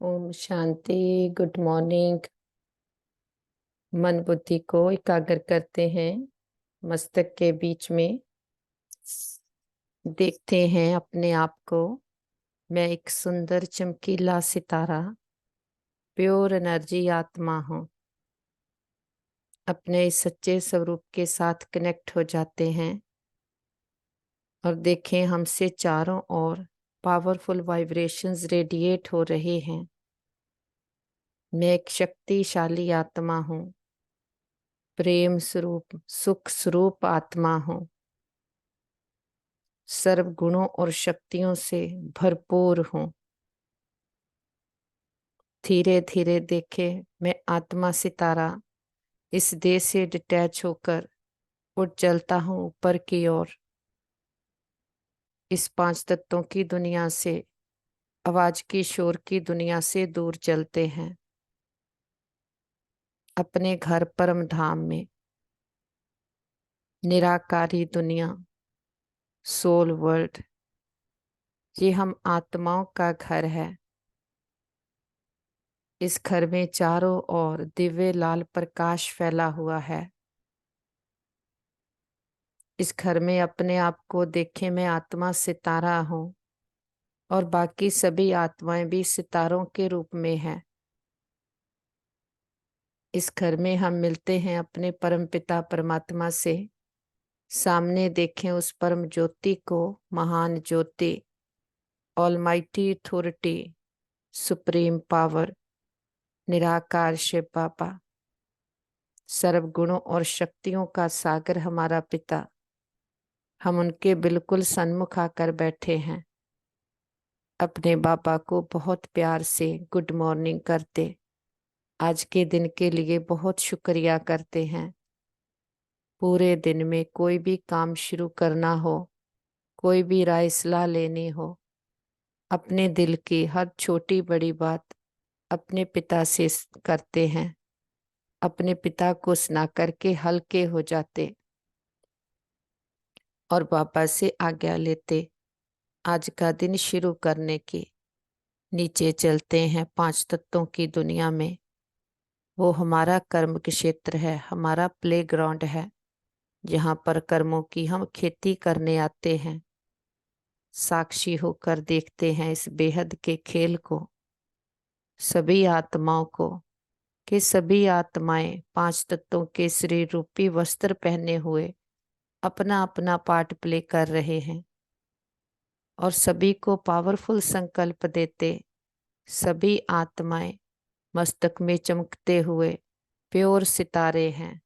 Om Shanti. Good morning. मन बुद्धि को एकाग्र करते हैं। मस्तक के बीच में देखते हैं अपने आप को। मैं एक सुंदर चमकीला सितारा, प्योर एनर्जी आत्मा हूँ। अपने इस सच्चे स्वरूप के साथ कनेक्ट हो जाते हैं और देखें हमसे चारों ओर पावरफुल वाइब्रेशंस रेडिएट हो रहे हैं। मैं एक शक्तिशाली आत्मा हूँ, प्रेम स्वरूप सुख स्वरूप आत्मा हूँ, सर्व गुणों और शक्तियों से भरपूर हूँ। धीरे धीरे देखे मैं आत्मा सितारा इस देह से डिटैच होकर उड़ चलता हूँ ऊपर की ओर। इस पांच तत्वों की दुनिया से, आवाज की शोर की दुनिया से दूर चलते हैं। अपने घर परम धाम में, निराकारी दुनिया, सोल वर्ल्ड, ये हम आत्माओं का घर है। इस घर में चारों ओर दिव्य लाल प्रकाश फैला हुआ है। इस घर में अपने आप को देखे मैं आत्मा सितारा हूँ और बाकी सभी आत्माएं भी सितारों के रूप में हैं। इस घर में हम मिलते हैं अपने परम पिता परमात्मा से। सामने देखें उस परम ज्योति को, महान ज्योति, ऑलमाइटी अथॉरिटी, सुप्रीम पावर, निराकार शिव बाबा, सर्व गुणों और शक्तियों का सागर हमारा पिता। हम उनके बिल्कुल सन्मुख आकर बैठे हैं। अपने बाबा को बहुत प्यार से गुड मॉर्निंग करते, आज के दिन के लिए बहुत शुक्रिया करते हैं। पूरे दिन में कोई भी काम शुरू करना हो, कोई भी राय सलाह लेनी हो, अपने दिल की हर छोटी बड़ी बात अपने पिता से करते हैं। अपने पिता को सुना करके हल्के हो जाते और बाबा से आज्ञा लेते आज का दिन शुरू करने की। नीचे चलते हैं पांच तत्वों की दुनिया में। वो हमारा कर्म क्षेत्र है, हमारा प्ले ग्राउंड है, जहाँ पर कर्मों की हम खेती करने आते हैं। साक्षी होकर देखते हैं इस बेहद के खेल को, सभी आत्माओं को, कि सभी आत्माएं पांच तत्वों के श्री रूपी वस्त्र पहने हुए अपना अपना पार्ट प्ले कर रहे हैं और सभी को पावरफुल संकल्प देते। सभी आत्माएं मस्तक में चमकते हुए प्योर सितारे हैं।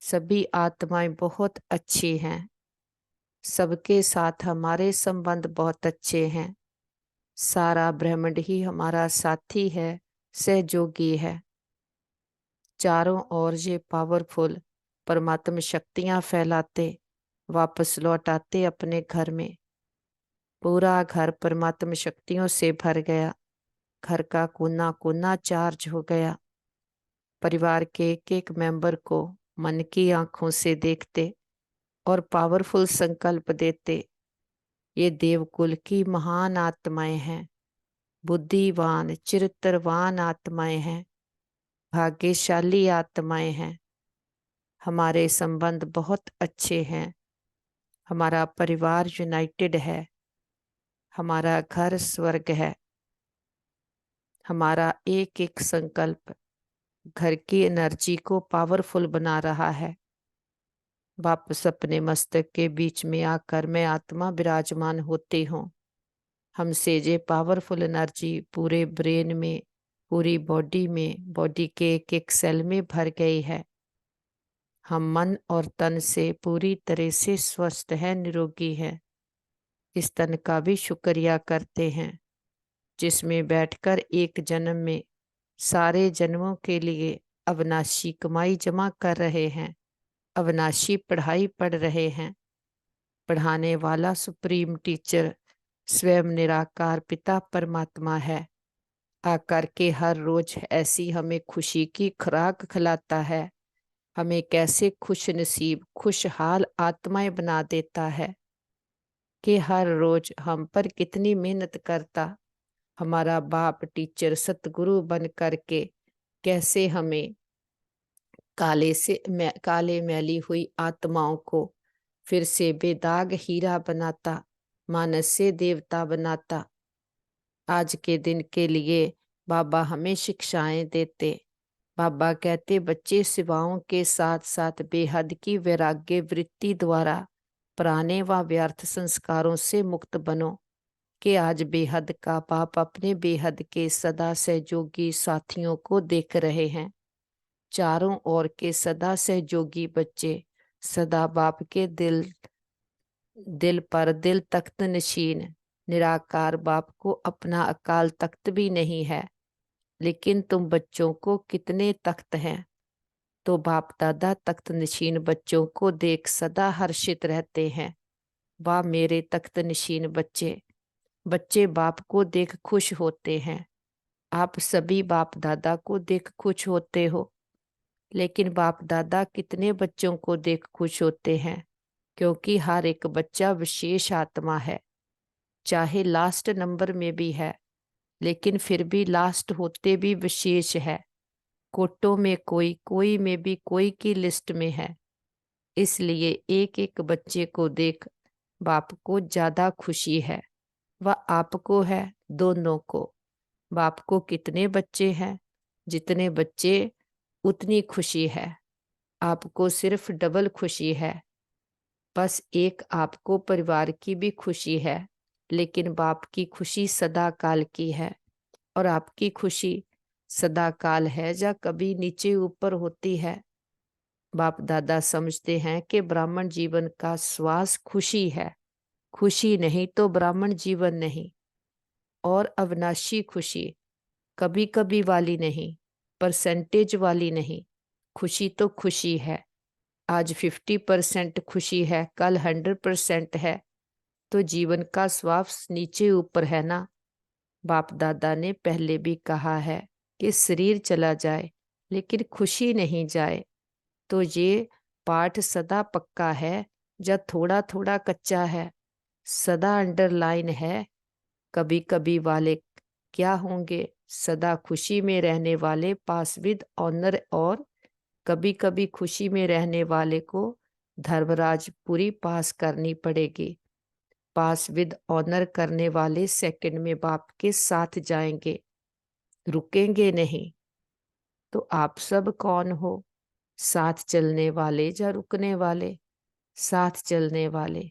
सभी आत्माएं बहुत अच्छी हैं। सबके साथ हमारे संबंध बहुत अच्छे हैं। सारा ब्रह्मांड ही हमारा साथी है, सहयोगी है। चारों ओर ये पावरफुल परमात्मा शक्तियां फैलाते वापस लौट आते अपने घर में। पूरा घर परमात्मा शक्तियों से भर गया। घर का कोना कोना चार्ज हो गया। परिवार के एक एक मेंबर को मन की आंखों से देखते और पावरफुल संकल्प देते। ये देवकुल की महान आत्माएं हैं, बुद्धिवान चरित्रवान आत्माएं हैं, भाग्यशाली आत्माएं हैं। हमारे संबंध बहुत अच्छे हैं। हमारा परिवार यूनाइटेड है। हमारा घर स्वर्ग है। हमारा एक एक संकल्प घर की एनर्जी को पावरफुल बना रहा है। वापस अपने मस्तक के बीच में आकर मैं आत्मा विराजमान होती हूँ। हमसे ये पावरफुल एनर्जी पूरे ब्रेन में, पूरी बॉडी में, बॉडी के एक एक सेल में भर गई है। हम मन और तन से पूरी तरह से स्वस्थ है, निरोगी है। इस तन का भी शुक्रिया करते हैं जिसमें बैठकर एक जन्म में सारे जन्मों के लिए अविनाशी कमाई जमा कर रहे हैं, अविनाशी पढ़ाई पढ़ रहे हैं। पढ़ाने वाला सुप्रीम टीचर स्वयं निराकार पिता परमात्मा है। आकर के हर रोज ऐसी हमें खुशी की खुराक खिलाता है। हमें कैसे खुश नसीब खुशहाल आत्माएं बना देता है कि हर रोज हम पर कितनी मेहनत करता हमारा बाप टीचर सतगुरु बन करके कैसे हमें काले मैली हुई आत्माओं को फिर से बेदाग हीरा बनाता, मानस से देवता बनाता। आज के दिन के लिए बाबा हमें शिक्षाएं देते। बाबा कहते बच्चे सेवाओं के साथ साथ बेहद की वैराग्य वृत्ति द्वारा पुराने व व्यर्थ संस्कारों से मुक्त बनो। कि आज बेहद का बाप अपने बेहद के सदा सहयोगी साथियों को देख रहे हैं। चारों ओर के सदा सहयोगी बच्चे सदा बाप के दिल पर दिल तख्त नशीन निराकार बाप को अपना अकाल तख्त भी नहीं है। लेकिन तुम बच्चों को कितने तख्त हैं। तो बाप दादा तख्त नशीन बच्चों को देख सदा हर्षित रहते हैं। वाह मेरे तख्त नशीन बच्चे। बच्चे बाप को देख खुश होते हैं। आप सभी बाप दादा को देख खुश होते हो। लेकिन बाप दादा कितने बच्चों को देख खुश होते हैं, क्योंकि हर एक बच्चा विशेष आत्मा है। चाहे लास्ट नंबर में भी है, लेकिन फिर भी लास्ट होते भी विशेष है। कोटों में कोई, कोई में भी कोई की लिस्ट में है। इसलिए एक एक बच्चे को देख बाप को ज्यादा खुशी है। वह आपको है, दोनों को। बाप को कितने बच्चे हैं, जितने बच्चे उतनी खुशी है। आपको सिर्फ डबल खुशी है। बस एक आपको परिवार की भी खुशी है, लेकिन बाप की खुशी सदा काल की है। और आपकी खुशी सदा काल है या कभी नीचे ऊपर होती है। बाप दादा समझते हैं कि ब्राह्मण जीवन का श्वास खुशी है। खुशी नहीं तो ब्राह्मण जीवन नहीं। और अविनाशी खुशी कभी कभी वाली नहीं, परसेंटेज वाली नहीं। खुशी तो खुशी है। आज 50% खुशी है, कल 100% है। तो जीवन का श्वास नीचे ऊपर है ना। बाप दादा ने पहले भी कहा है कि शरीर चला जाए लेकिन खुशी नहीं जाए। तो ये पाठ सदा पक्का है या थोड़ा थोड़ा कच्चा है, सदा अंडरलाइन है। कभी कभी वाले क्या होंगे, सदा खुशी में रहने वाले पास विद ऑनर। और कभी कभी खुशी में रहने वाले को धर्मराज पूरी पास करनी पड़ेगी। पास विद ऑनर करने वाले सेकंड में बाप के साथ जाएंगे, रुकेंगे नहीं। तो आप सब कौन हो, साथ चलने वाले या रुकने वाले? साथ चलने वाले।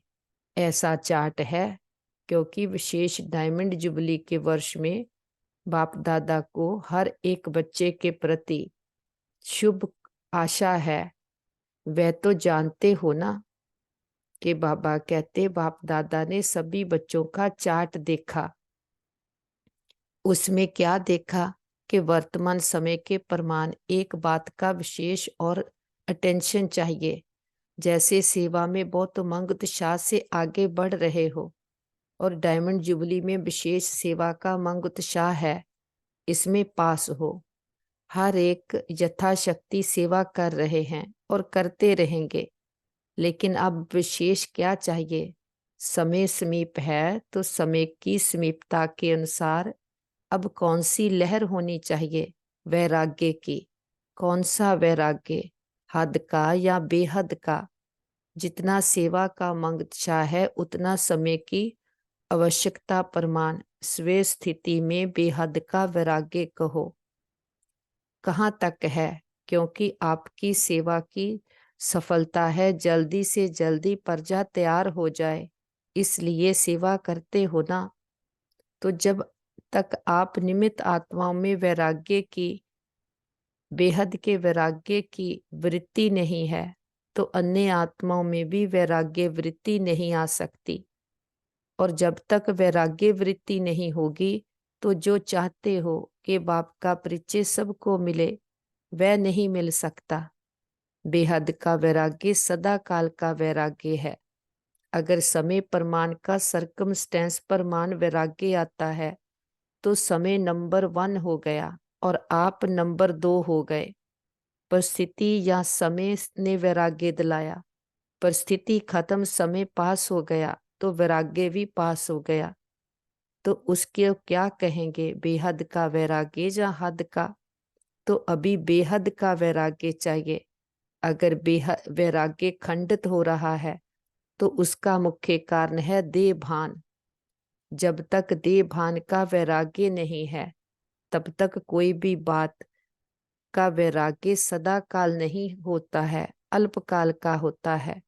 ऐसा चार्ट है क्योंकि विशेष डायमंड जुबली के वर्ष में बाप दादा को हर एक बच्चे के प्रति शुभ आशा है। वह तो जानते हो ना कि बाबा कहते बाप दादा ने सभी बच्चों का चार्ट देखा। उसमें क्या देखा कि वर्तमान समय के प्रमाण एक बात का विशेष और अटेंशन चाहिए। जैसे सेवा में बहुत उमंग उत्साह से आगे बढ़ रहे हो और डायमंड जुबली में विशेष सेवा का उमंग उत्साह है, इसमें पास हो। हर एक यथाशक्ति सेवा कर रहे हैं और करते रहेंगे। लेकिन अब विशेष क्या चाहिए? समय समीप है तो समय की समीपता के अनुसार अब कौन सी लहर होनी चाहिए वैराग्य की? कौन सा वैराग्य, हद का या बेहद का? जितना सेवा का मंगचा है उतना समय की आवश्यकता प्रमाण स्वे स्थिति में बेहद का वैराग्य कहो। कहाँ तक है? क्योंकि आपकी सेवा की सफलता है जल्दी से जल्दी प्रजा तैयार हो जाए, इसलिए सेवा करते हो ना। तो जब तक आप निमित्त आत्माओं में वैराग्य की, बेहद के वैराग्य की वृत्ति नहीं है, तो अन्य आत्माओं में भी वैराग्य वृत्ति नहीं आ सकती। और जब तक वैराग्य वृत्ति नहीं होगी तो जो चाहते हो कि बाप का परिचय सबको मिले, वह नहीं मिल सकता। बेहद का वैराग्य सदा काल का वैराग्य है। अगर समय प्रमाण का सर्कमस्टेंस प्रमाण वैराग्य आता है तो समय नंबर 1 हो गया और आप नंबर 2 हो गए। परिस्थिति या समय ने वैराग्य दिलाया, परिस्थिति खत्म, समय पास हो गया तो वैराग्य भी पास हो गया। तो उसके क्या कहेंगे, बेहद का वैराग्य या हद का? तो अभी बेहद का वैराग्य चाहिए। अगर बेहद वैराग्य खंडित हो रहा है तो उसका मुख्य कारण है देह भान। जब तक देह भान का वैराग्य नहीं है तब तक कोई भी बात का वैराग्य सदा काल नहीं होता है, अल्पकाल का होता है।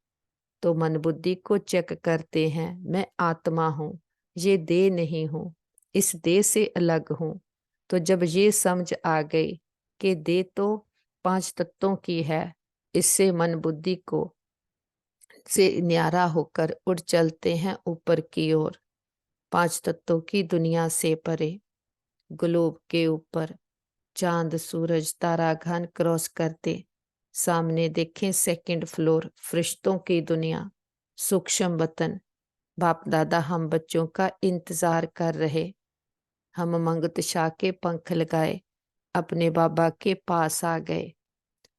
तो मन बुद्धि को चेक करते हैं, मैं आत्मा हूँ, ये देह नहीं हूँ, इस देह से अलग हूँ। तो जब ये समझ आ गई कि देह तो पांच तत्वों की है, इससे मन बुद्धि को से न्यारा होकर उड़ चलते हैं ऊपर की ओर, पांच तत्वों की दुनिया से परे। ग्लोब के ऊपर चांद सूरज तारा घन क्रॉस करते सामने देखें सेकंड फ्लोर, फरिश्तों की दुनिया, सूक्ष्म वतन। बाप दादा हम बच्चों का इंतजार कर रहे। हम मंगत शाह के पंख लगाए अपने बाबा के पास आ गए।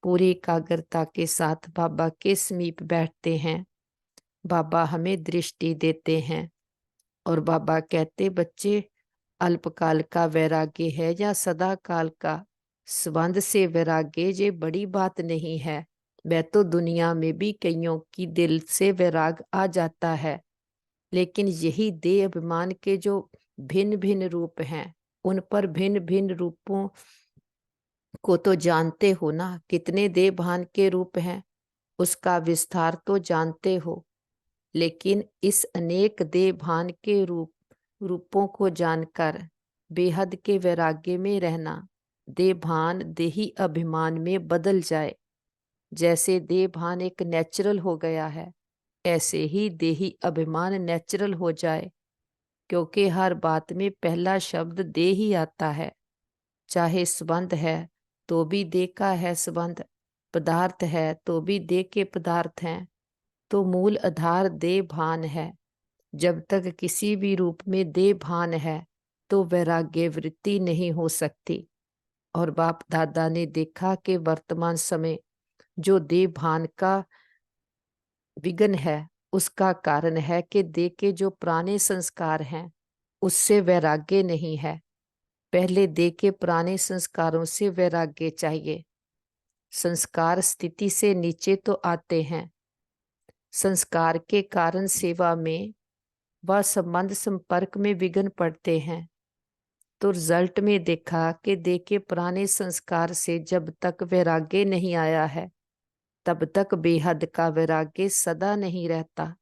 पूरी एकाग्रता के साथ बाबा के समीप बैठते हैं। बाबा हमें दृष्टि देते हैं और बाबा कहते, बच्चे अल्पकाल का वैराग्य है या सदा काल का? संबंध से वैराग्य ये बड़ी बात नहीं है। वह तो दुनिया में भी कईयों की दिल से वैराग आ जाता है, लेकिन यही देह अभिमान के जो भिन्न भिन्न रूप हैं, उन पर भिन्न भिन्न रूपों को तो जानते हो ना, कितने देह भान के रूप हैं, उसका विस्तार तो जानते हो। लेकिन इस अनेक देह भान के रूपों को जानकर बेहद के वैराग्य में रहना, देह भान देही अभिमान में बदल जाए। जैसे देह भान एक नेचुरल हो गया है, ऐसे ही देही अभिमान नेचुरल हो जाए। क्योंकि हर बात में पहला शब्द देह ही आता है। चाहे संबंध है तो भी देह का है संबंध, पदार्थ है तो भी देह के पदार्थ हैं। तो मूल आधार देह भान है। जब तक किसी भी रूप में देह भान है तो वैराग्य वृत्ति नहीं हो सकती। और बाप दादा ने देखा कि वर्तमान समय जो देह भान का विघ्न है, उसका कारण है कि देह के जो पुराने संस्कार हैं उससे वैराग्य नहीं है। पहले देह के पुराने संस्कारों से वैराग्य चाहिए। संस्कार स्थिति से नीचे तो आते हैं, संस्कार के कारण सेवा में व संबंध संपर्क में विघ्न पड़ते हैं। तो रिजल्ट में देखा कि देह के पुराने संस्कार से जब तक वैराग्य नहीं आया है तब तक बेहद का वैराग्य सदा नहीं रहता।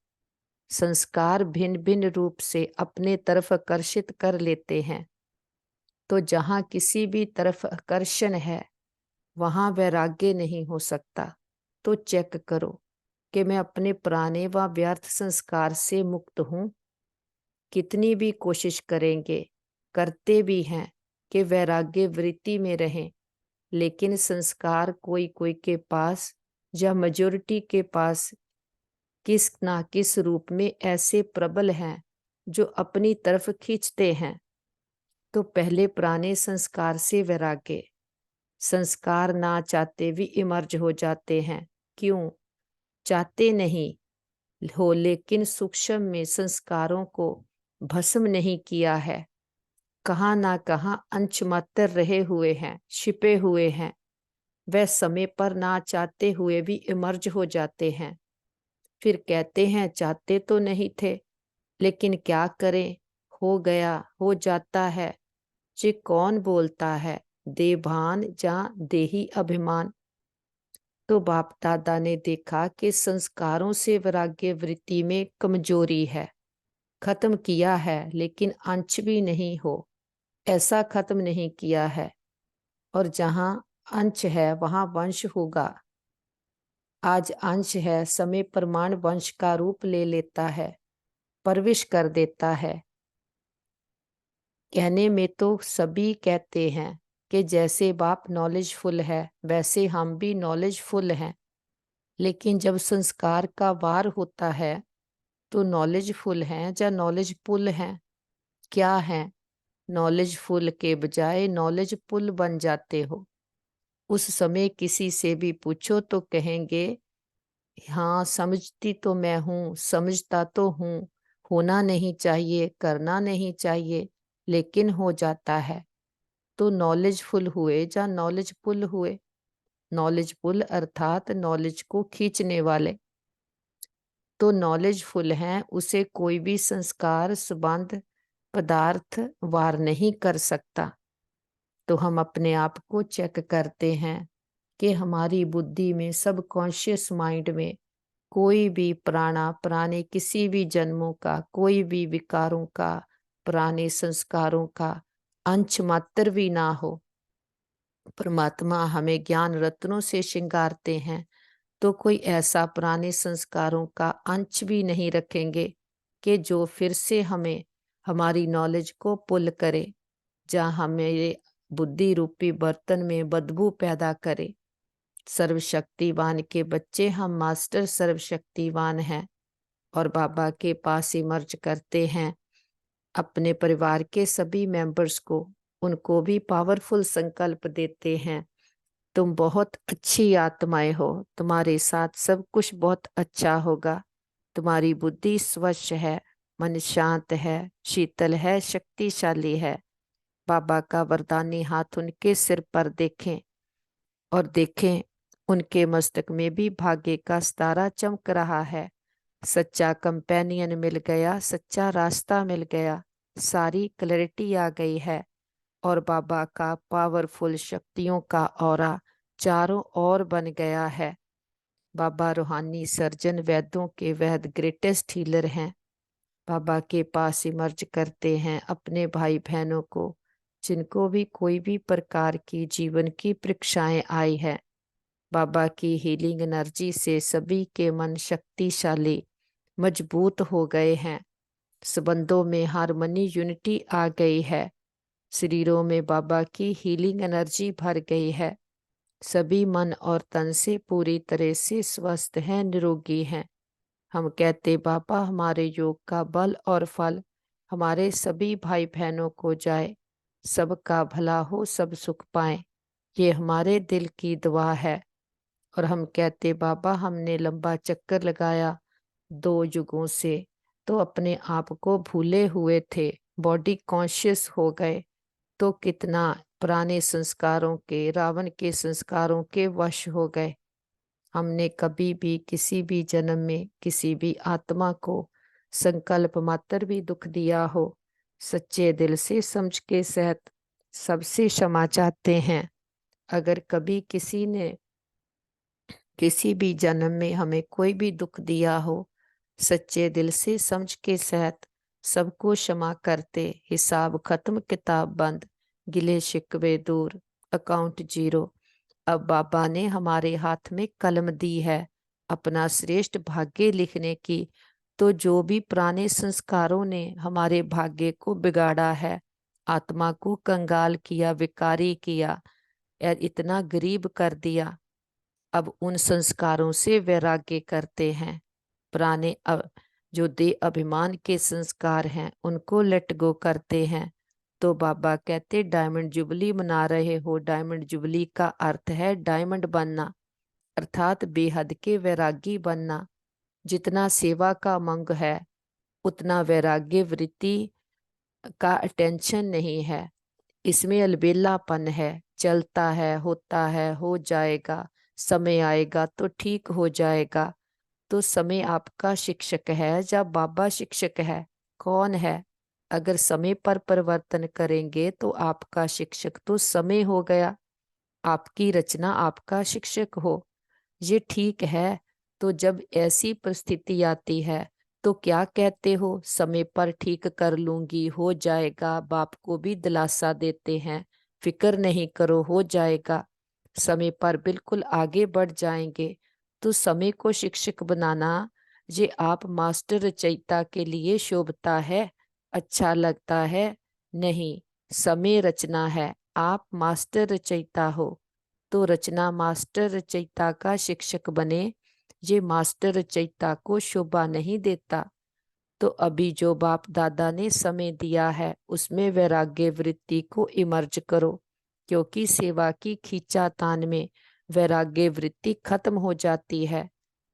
संस्कार भिन्न भिन्न रूप से अपने तरफ आकर्षित कर लेते हैं। तो जहां किसी भी तरफ आकर्षण है वहां वैराग्य नहीं हो सकता। तो चेक करो कि मैं अपने पुराने व व्यर्थ संस्कार से मुक्त हूं। कितनी भी कोशिश करेंगे, करते भी हैं कि वैराग्य वृत्ति में रहें, लेकिन संस्कार कोई कोई के पास या मेजोरिटी के पास किस ना किस रूप में ऐसे प्रबल हैं जो अपनी तरफ खींचते हैं। तो पहले पुराने संस्कार से वैराग्य, संस्कार ना चाहते भी इमर्ज हो जाते हैं। क्यों चाहते नहीं हो, लेकिन सूक्ष्म में संस्कारों को भस्म नहीं किया है। कहाँ ना कहाँ अंश मात्र रहे हुए हैं, छिपे हुए हैं। वह समय पर ना चाहते हुए भी इमर्ज हो जाते हैं। फिर कहते हैं चाहते तो नहीं थे, लेकिन क्या करें, हो गया, हो जाता है। ये कौन बोलता है, देभान या देही अभिमान? तो बाप दादा ने देखा कि संस्कारों से वैराग्य वृत्ति में कमजोरी है। खत्म किया है लेकिन अंश भी नहीं हो, ऐसा खत्म नहीं किया है। और जहां अंश है वहां वंश होगा। आज अंश है, समय प्रमाण वंश का रूप ले लेता है, प्रविश कर देता है। कहने में तो सभी कहते हैं कि जैसे बाप नॉलेजफुल है वैसे हम भी नॉलेजफुल हैं। लेकिन जब संस्कार का वार होता है तो नॉलेजफुल हैं या नॉलेजफुल हैं? क्या हैं? नॉलेजफुल के बजाय नॉलेजफुल बन जाते हो। उस समय किसी से भी पूछो तो कहेंगे, हाँ समझती तो मैं हूँ, समझता तो हूँ, होना नहीं चाहिए, करना नहीं चाहिए, लेकिन हो जाता है। तो नॉलेजफुल हुए या नॉलेजफुल हुए। नॉलेजफुल अर्थात नॉलेज को खींचने वाले। तो नॉलेजफुल हैं, उसे कोई भी संस्कार संबंध पदार्थ वार नहीं कर सकता। तो हम अपने आप को चेक करते हैं कि हमारी बुद्धि में, सबकॉन्शियस माइंड में कोई भी पुराने किसी भी जन्मों का, कोई भी विकारों का, पुराने संस्कारों का अंश मात्र भी ना हो। परमात्मा हमें ज्ञान रत्नों से श्रृंगारते हैं, तो कोई ऐसा पुराने संस्कारों का अंश भी नहीं रखेंगे कि जो फिर से हमें हमारी नॉलेज को पुल करे, जहाँ हमें बुद्धि रूपी बर्तन में बदबू पैदा करे। सर्वशक्तिवान के बच्चे हम मास्टर सर्वशक्तिवान हैं और बाबा के पास इमर्ज करते हैं अपने परिवार के सभी मेंबर्स को, उनको भी पावरफुल संकल्प देते हैं। तुम बहुत अच्छी आत्माएं हो, तुम्हारे साथ सब कुछ बहुत अच्छा होगा। तुम्हारी बुद्धि स्वच्छ है, मन शांत है, शीतल है, शक्तिशाली है। बाबा का वरदानी हाथ उनके सिर पर देखें और देखें उनके मस्तक में भी भाग्य का सितारा चमक रहा है। सच्चा कंपेनियन मिल गया, सच्चा रास्ता मिल गया, सारी क्लैरिटी आ गई है और बाबा का पावरफुल शक्तियों का ऑरा चारों ओर बन गया है। बाबा रूहानी सर्जन, वैद्यों के वैद्य, ग्रेटेस्ट हीलर हैं। बाबा के पास इमर्ज करते हैं अपने भाई बहनों को, जिनको भी कोई भी प्रकार की जीवन की परीक्षाएं आई है। बाबा की हीलिंग एनर्जी से सभी के मन शक्तिशाली मजबूत हो गए हैं। संबंधों में हार्मनी, यूनिटी आ गई है। शरीरों में बाबा की हीलिंग एनर्जी भर गई है। सभी मन और तन से पूरी तरह से स्वस्थ हैं, निरोगी हैं। हम कहते बाबा हमारे योग का बल और फल हमारे सभी भाई बहनों को जाए, सबका भला हो, सब सुख पाए। ये हमारे दिल की दुआ है। और हम कहते बाबा हमने लंबा चक्कर लगाया 2 युगों से, तो अपने आप को भूले हुए थे, बॉडी कॉन्शियस हो गए, तो कितना पुराने संस्कारों के, रावण के संस्कारों के वश हो गए। हमने कभी भी किसी भी जन्म में किसी भी आत्मा को संकल्प मात्र भी दुख दिया हो, सच्चे दिल से समझ के सहित सबसे क्षमा चाहते हैं। अगर कभी किसी ने किसी भी जन्म में हमें कोई भी दुख दिया हो, सच्चे दिल से समझ के सहित सबको क्षमा करते, हिसाब खत्म, किताब बंद, गिले शिकवे दूर, अकाउंट जीरो। अब बाबा ने हमारे हाथ में कलम दी है अपना श्रेष्ठ भाग्य लिखने की। तो जो भी पुराने संस्कारों ने हमारे भाग्य को बिगाड़ा है, आत्मा को कंगाल किया, विकारी किया या इतना गरीब कर दिया, अब उन संस्कारों से वैराग्य करते हैं। पुराने जो दे अभिमान के संस्कार हैं उनको लेट गो करते हैं। तो बाबा कहते डायमंड जुबली मना रहे हो। डायमंड जुबली का अर्थ है डायमंड बनना, अर्थात बेहद के वैरागी बनना। जितना सेवा का मंग है उतना वैराग्य वृत्ति का अटेंशन नहीं है। इसमें अलबेलापन है, चलता है, होता है, हो जाएगा, समय आएगा तो ठीक हो जाएगा। तो समय आपका शिक्षक है या बाबा शिक्षक है? कौन है? अगर समय पर परिवर्तन करेंगे तो आपका शिक्षक तो समय हो गया, आपकी रचना आपका शिक्षक हो। ये ठीक है। तो जब ऐसी परिस्थिति आती है तो क्या कहते हो? समय पर ठीक कर लूंगी, हो जाएगा। बाप को भी दिलासा देते हैं, फिक्र नहीं करो, हो जाएगा, समय पर बिल्कुल आगे बढ़ जाएंगे। तो समय को शिक्षक बनाना ये आप मास्टर रचयिता के लिए शोभता है, अच्छा लगता है? नहीं, समय रचना है, आप मास्टर रचयिता हो। तो रचना मास्टर रचयिता का शिक्षक बने, ये मास्टर रचयिता को शोभा नहीं देता। तो अभी जो बाप दादा ने समय दिया है उसमें वैराग्य वृत्ति को इमर्ज करो, क्योंकि सेवा की खींचातान में वैराग्य वृत्ति खत्म हो जाती है।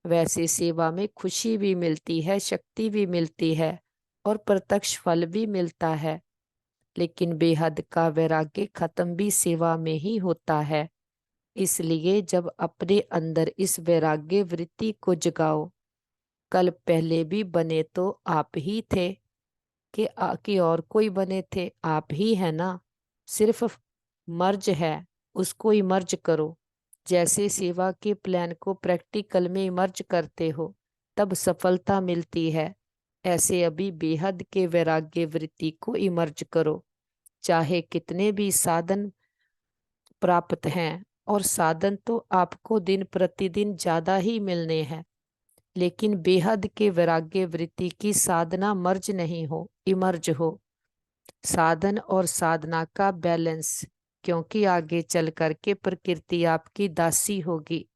वैसे सेवा में खुशी भी मिलती है, शक्ति भी मिलती है, और प्रत्यक्ष फल भी मिलता है। लेकिन बेहद का वैराग्य खत्म भी सेवा में ही होता है। इसलिए जब अपने अंदर इस वैराग्य वृत्ति को जगाओ, कल पहले भी बने तो आप ही थे कि और कोई बने थे, आप ही है ना। सिर्फ मर्ज है, उसको इमर्ज करो। जैसे सेवा के प्लान को प्रैक्टिकल में इमर्ज करते हो तब सफलता मिलती है, ऐसे अभी बेहद के वैराग्य वृत्ति को इमर्ज करो। चाहे कितने भी साधन प्राप्त हैं, और साधन तो आपको दिन प्रतिदिन ज्यादा ही मिलने हैं, लेकिन बेहद के वैराग्य वृत्ति की साधना मर्ज नहीं हो, इमर्ज हो। साधन और साधना का बैलेंस, क्योंकि आगे चल करके प्रकृति आपकी दासी होगी।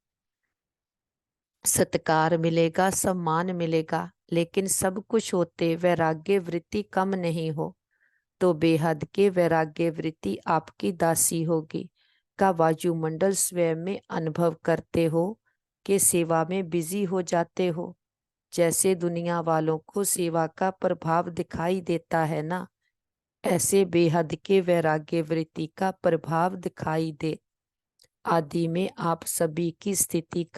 सत्कार मिलेगा, सम्मान मिलेगा, लेकिन सब कुछ होते वैराग्य वृत्ति कम नहीं हो तो बेहद के वैराग्य वृत्ति आपकी दासी होगी। का वायुमंडल स्वयं में अनुभव करते हो कि सेवा में बिजी हो जाते हो। जैसे दुनिया वालों को सेवा का प्रभाव दिखाई देता है ना, ऐसे बेहद के वैराग्य वृत्ति का प्रभाव दिखाई दे। आदि में आप सभी की स्थिति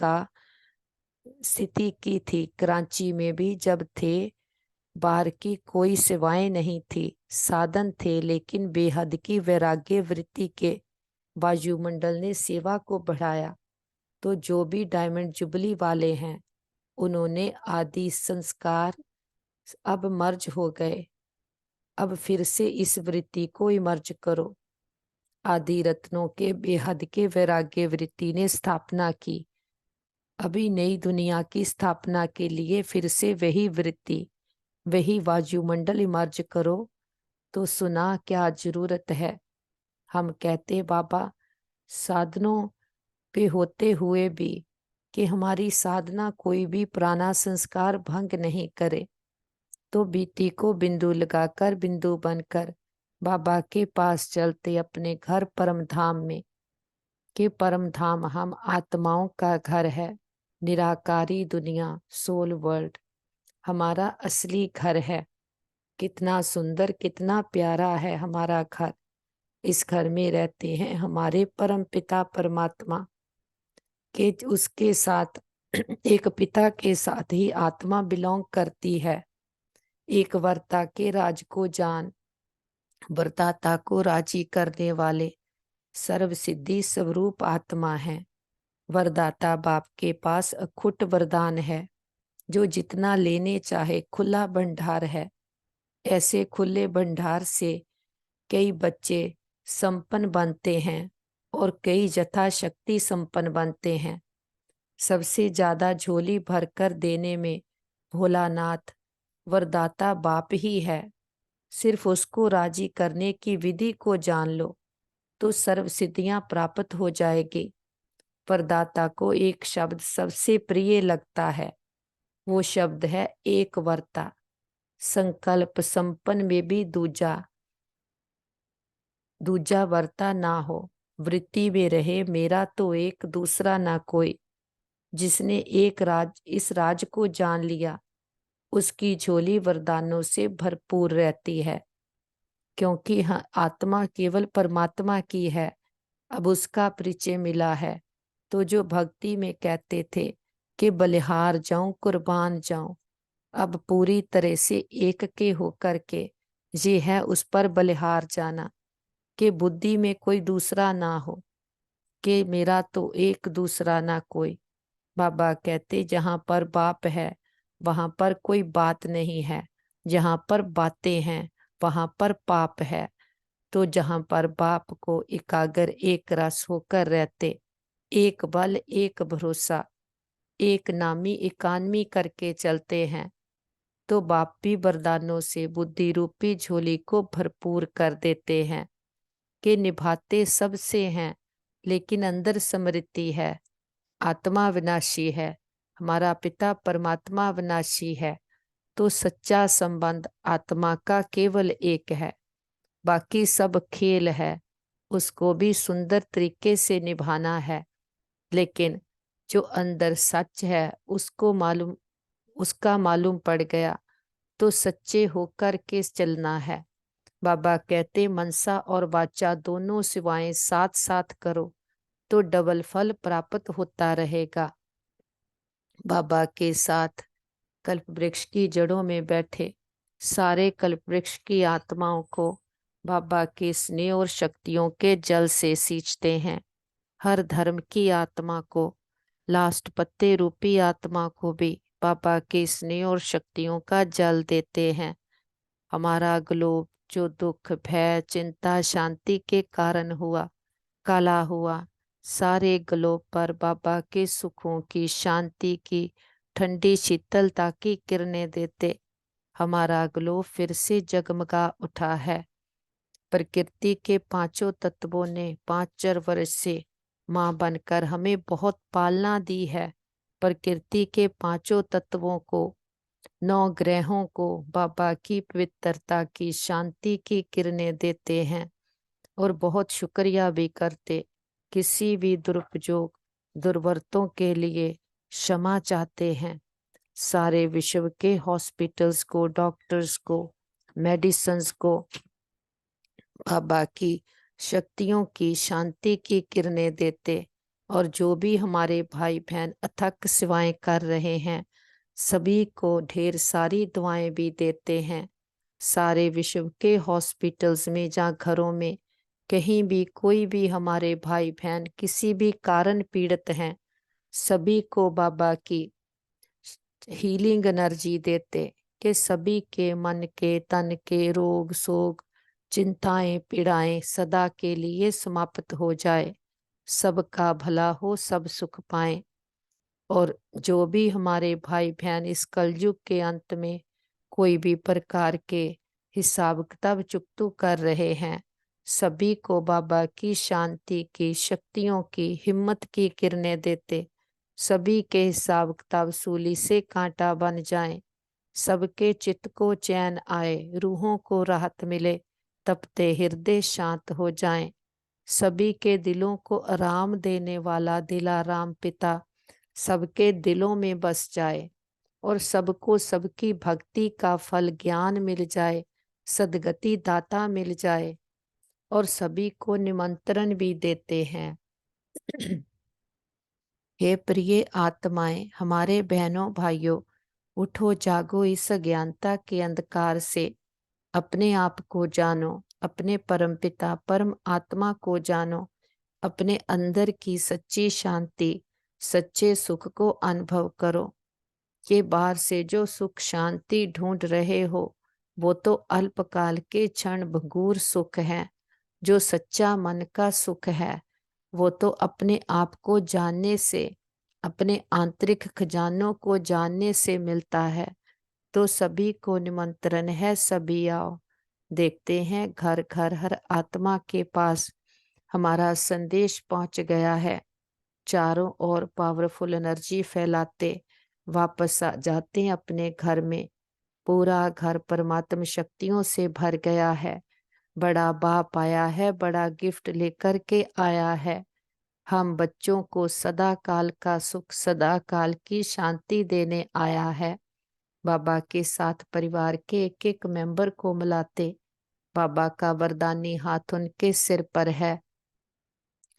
की थी। कराची में भी जब थे, बाहर की कोई सेवाएं नहीं थी, साधन थे, लेकिन बेहद की वैराग्य वृत्ति के वायुमंडल ने सेवा को बढ़ाया। तो जो भी डायमंड जुबली वाले हैं, उन्होंने आदि संस्कार अब मर्ज हो गए। अब फिर से इस वृत्ति को इमर्ज करो। आदि रत्नों के बेहद के वैराग्य वृत्ति ने स्थापना की। अभी नई दुनिया की स्थापना के लिए फिर से वही वृत्ति, वही वायुमंडल इमर्ज करो। तो सुना क्या जरूरत है। हम कहते बाबा साधनों पे होते हुए भी कि हमारी साधना कोई भी पुराना संस्कार भंग नहीं करे, तो बीती को बिंदु लगाकर बिंदु बनकर बाबा के पास चलते अपने घर परम धाम में। कि परम धाम हम आत्माओं का घर है। निराकारी दुनिया, सोल वर्ल्ड हमारा असली घर है। कितना सुंदर, कितना प्यारा है हमारा घर। इस घर में रहते हैं हमारे परम पिता परमात्मा के, उसके साथ एक पिता के साथ ही आत्मा बिलोंग करती है। एक वर्ता के राज को जान, वरदाता को राजी करने वाले सर्व सिद्धि स्वरूप आत्मा है। वरदाता बाप के पास अखुट वरदान है, जो जितना लेने चाहे खुला भंडार है। ऐसे खुले भंडार से कई बच्चे संपन्न बनते हैं और कई यथाशक्ति संपन्न बनते हैं। सबसे ज्यादा झोली भरकर देने में भोलानाथ वरदाता बाप ही है। सिर्फ उसको राजी करने की विधि को जान लो तो सर्व सिद्धियां प्राप्त हो जाएगी। वरदाता को एक शब्द सबसे प्रिय लगता है, वो शब्द है एक वर्ता। संकल्प संपन्न में भी दूजा दूजा वर्ता ना हो। वृत्ति में रहे मेरा तो एक, दूसरा ना कोई। जिसने एक राज इस राज को जान लिया, उसकी झोली वरदानों से भरपूर रहती है। क्योंकि हाँ, आत्मा केवल परमात्मा की है। अब उसका परिचय मिला है। तो जो भक्ति में कहते थे कि बलिहार जाऊं, कुर्बान जाऊं, अब पूरी तरह से एक के होकर के ये है उस पर बलिहार जाना। कि बुद्धि में कोई दूसरा ना हो, कि मेरा तो एक, दूसरा ना कोई। बाबा कहते जहां पर बाप है वहां पर कोई बात नहीं है, जहां पर बातें हैं वहां पर पाप है। तो जहां पर बाप को एकाग्र एक रस होकर रहते, एक बल एक भरोसा, एक नामी एकानमी करके चलते हैं, तो बाप भी वरदानों से बुद्धि रूपी झोली को भरपूर कर देते हैं। कि निभाते सबसे हैं, लेकिन अंदर स्मृति है। आत्मा विनाशी है, हमारा पिता परमात्मा विनाशी है। तो सच्चा संबंध आत्मा का केवल एक है, बाकी सब खेल है। उसको भी सुंदर तरीके से निभाना है। लेकिन जो अंदर सच है उसको मालूम उसका मालूम पड़ गया तो सच्चे होकर के चलना है। बाबा कहते मनसा और वाचा दोनों सेवाएं साथ साथ करो तो डबल फल प्राप्त होता रहेगा। बाबा के साथ कल्प वृक्ष की जड़ों में बैठे सारे कल्प वृक्ष की आत्माओं को बाबा के स्नेह और शक्तियों के जल से सींचते हैं। हर धर्म की आत्मा को, लास्ट पत्ते रूपी आत्मा को भी बाबा के स्नेह और शक्तियों का जल देते हैं। हमारा ग्लोब जो दुख, भय, चिंता, शांति के कारण हुआ, काला हुआ, सारे ग्लोब पर बाबा के सुखों की, शांति की, ठंडी शीतलता की किरणें देते हमारा ग्लोब फिर से जगमगा उठा है। प्रकृति के पांचों तत्वों ने 5,000 वर्ष से मां बनकर हमें बहुत पालना दी है। प्रकृति के पांचों तत्वों को, 9 ग्रहों को बाबा की पवित्रता की, शांति की किरणें देते हैं और बहुत शुक्रिया भी करते। किसी भी दुरुपयोग, दुर्वर्तों के लिए क्षमा चाहते हैं। सारे विश्व के हॉस्पिटल्स को, डॉक्टर्स को, मेडिसिन्स को बाबा की शक्तियों की, शांति की किरणें देते और जो भी हमारे भाई बहन अथक सेवाएं कर रहे हैं सभी को ढेर सारी दुआएं भी देते हैं। सारे विश्व के हॉस्पिटल्स में, जहाँ घरों में कहीं भी कोई भी हमारे भाई बहन किसी भी कारण पीड़ित हैं, सभी को बाबा की हीलिंग एनर्जी देते कि सभी के मन के, तन के रोग शोक, चिंताएं, पीड़ाएं सदा के लिए समाप्त हो जाए, सबका भला हो, सब सुख पाएं। और जो भी हमारे भाई बहन इस कलयुग के अंत में कोई भी प्रकार के हिसाब किताब चुकतू कर रहे हैं, सभी को बाबा की शांति की, शक्तियों की, हिम्मत की किरणें देते सभी के हिसाब किताब सूली से कांटा बन जाएं, सबके चित्त को चैन आए, रूहों को राहत मिले, तपते हृदय शांत हो जाएं, सभी के दिलों को आराम देने वाला दिलाराम पिता सबके दिलों में बस जाए और सबको सबकी भक्ति का फल ज्ञान मिल जाए, सदगति दाता मिल जाए और सभी को निमंत्रण भी देते हैं। हे प्रिय आत्माएं, हमारे बहनों भाइयों, उठो जागो, इस अज्ञानता के अंधकार से अपने आप को जानो, अपने परमपिता परम आत्मा को जानो, अपने अंदर की सच्ची शांति, सच्चे सुख को अनुभव करो। ये बाहर से जो सुख शांति ढूंढ रहे हो वो तो अल्पकाल के क्षण भंगुर सुख है। जो सच्चा मन का सुख है वो तो अपने आप को जानने से, अपने आंतरिक खजानों को जानने से मिलता है। तो सभी को निमंत्रण है, सभी आओ। देखते हैं घर घर हर आत्मा के पास हमारा संदेश पहुंच गया है। चारों ओर पावरफुल एनर्जी फैलाते वापस आ जाते हैं अपने घर में। पूरा घर परमात्मा शक्तियों से भर गया है। बड़ा बाप आया है, बड़ा गिफ्ट लेकर के आया है। हम बच्चों को सदा काल का सुख, सदा काल की शांति देने आया है। बाबा के साथ परिवार के एक एक मेंबर को मिलाते बाबा का वरदानी हाथ उनके सिर पर है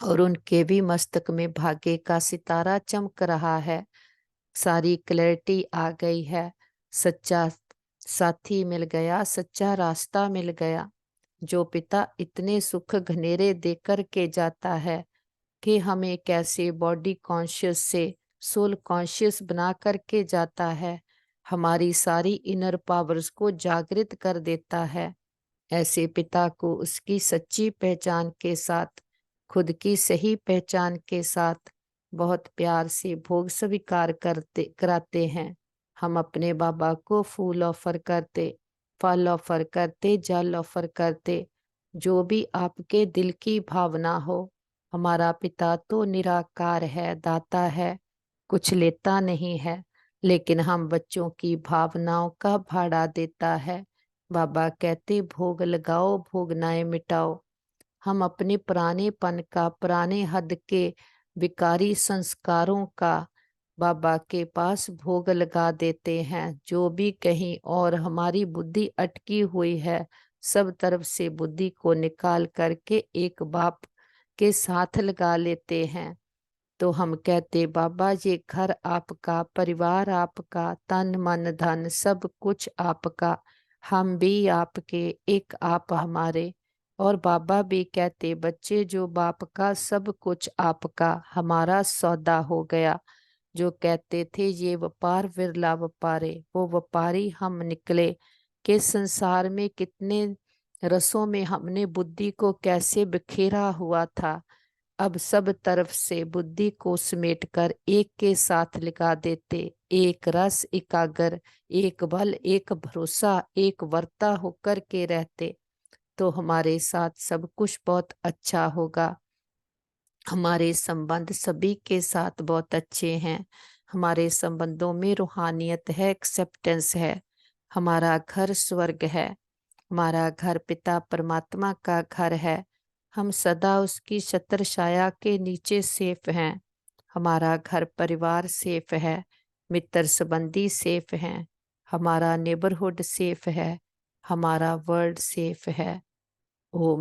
और उनके भी मस्तक में भाग्य का सितारा चमक रहा है। सारी क्लैरिटी आ गई है। सच्चा साथी मिल गया, सच्चा रास्ता मिल गया। जो पिता इतने सुख घनेरे देकर के जाता है कि हमें कैसे बॉडी कॉन्शियस से सोल कॉन्शियस बना करके जाता है, हमारी सारी इनर पावर्स को जागृत कर देता है। ऐसे पिता को उसकी सच्ची पहचान के साथ, खुद की सही पहचान के साथ बहुत प्यार से भोग स्वीकार कराते हैं। हम अपने बाबा को फूल ऑफर करते, फल ऑफर करते, जल ऑफर करते, जो भी आपके दिल की भावना हो। हमारा पिता तो निराकार है, दाता है, कुछ लेता नहीं है, लेकिन हम बच्चों की भावनाओं का भाड़ा देता है। बाबा कहते भोग लगाओ, भोगनाएं मिटाओ। हम अपने पुराने पन का, पुराने हद के विकारी संस्कारों का बाबा के पास भोग लगा देते हैं। जो भी कहीं और हमारी बुद्धि अटकी हुई है, सब तरफ से बुद्धि को निकाल करके एक बाप के साथ लगा लेते हैं। तो हम कहते बाबा ये घर आपका, परिवार आपका, तन मन धन सब कुछ आपका, हम भी आपके, एक आप हमारे। और बाबा भी कहते बच्चे जो बाप का सब कुछ आपका, हमारा सौदा हो गया। जो कहते थे ये व्यापार विरला व्यापारे, वो व्यापारी हम निकले। कि संसार में कितने रसों में हमने बुद्धि को कैसे बिखेरा हुआ था, अब सब तरफ से बुद्धि को समेट कर एक के साथ लगा देते। एक रस एकाग्र, एक बल, एक भरोसा, एक वर्ता होकर के रहते, तो हमारे साथ सब कुछ बहुत अच्छा होगा। हमारे संबंध सभी के साथ बहुत अच्छे हैं। हमारे संबंधों में रूहानियत है, एक्सेप्टेंस है। हमारा घर स्वर्ग है। हमारा घर पिता परमात्मा का घर है। हम सदा उसकी छत्र छाया के नीचे सेफ हैं। हमारा घर परिवार सेफ है। मित्र संबंधी सेफ हैं। हमारा नेबरहुड सेफ है। हमारा वर्ल्ड सेफ है। ओम